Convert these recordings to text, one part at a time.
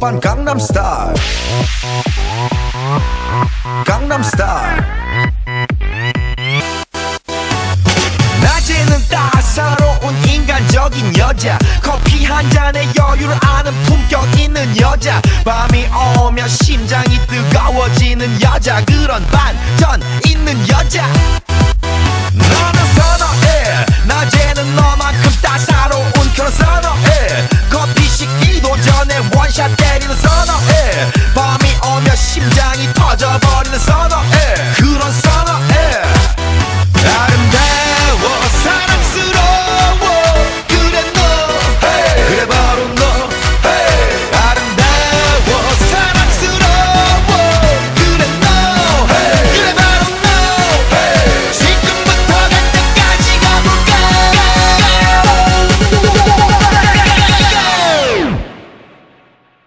오빤 강남스타일 강남스타일 낮에는 따사로운 인간적인 여자 커피 한 잔에 여유를 아는 품격 있는 여자 밤이 오면 심장이 뜨거워지는 여자 그런 반전 있는 여자 너는 선호해 낮에는 너만큼 따사로운 그런 선호해 커피 식기도 전에 원샷 때리는 선호해 밤이 오면 심장이 터져버리는 선호해 그런 선호해 아름다워 사랑스러워 그래 너 hey. 그래 바로 너 hey. 아름다워 사랑스러워 그래 너 hey. 그래 바로 너 hey. 지금부터 갈 때까지 가볼까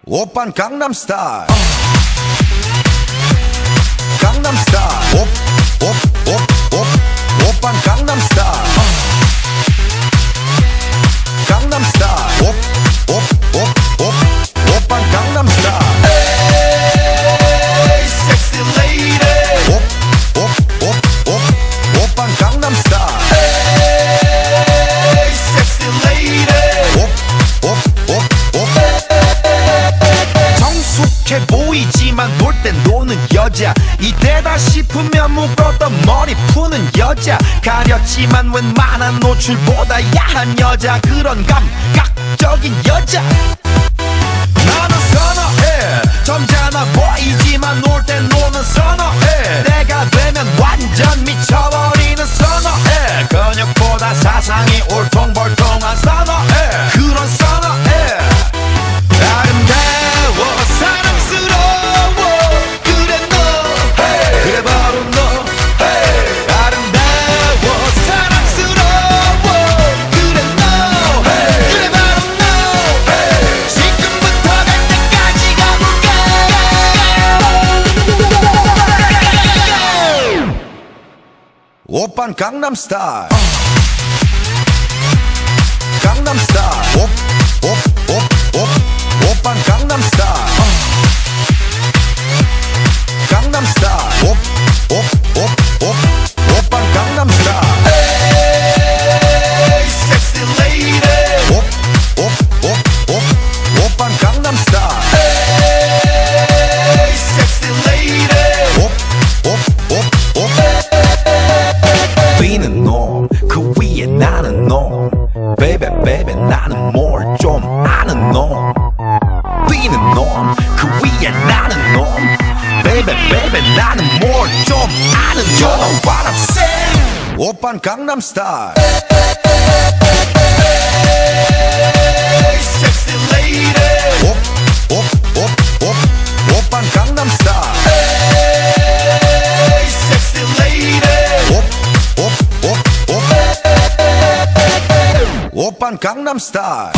오빤 강남스타일 강남스타일 오빤 강남스타일 강남스타일 오빤 강남스타일 에이 섹시 레이디 오빤 강남스타일 에이 섹시 레이디 성숙해 보이지만 놀 땐 노는 여자 이때다 싶으면 묶었던 머리 푸는 여자 가렸지만 웬만한 노출보다 야한 여자 그런 감각적인 여자 나는 선호해 점잖아 보이지만 놀 땐 노는 선호해 내가 되면 완전 미쳐버리는 선호해 근육보다 사상이 울퉁불퉁한 선호해 그런 선호해 아름다워 사랑스러워 그래 너 hey. 그래 바로 너 hey. 아름다워 사랑스러워 그래 너 hey. 그래 바로 너 hey. 지금부터 갈 때까지 가볼까 오빤 강남스타일 강남스타일 오빤 강남스타일 강남스타일 오빤 강남스타일 에이 섹시 레이디 오빤 강남스타일 에이 섹시 레이디 비는 놈 그 위에 나는 놈 베이베 베이베 나는 뭘 좀 아는 놈 비는 놈 그 위에 나는 놈 베이베 베이베 나는 뭘 좀 아는 놈 You know what I'm saying 오빤 강남스타일 Hey sexy lady 오빤 강남스타일 Hey sexy lady 오빤 강남스타일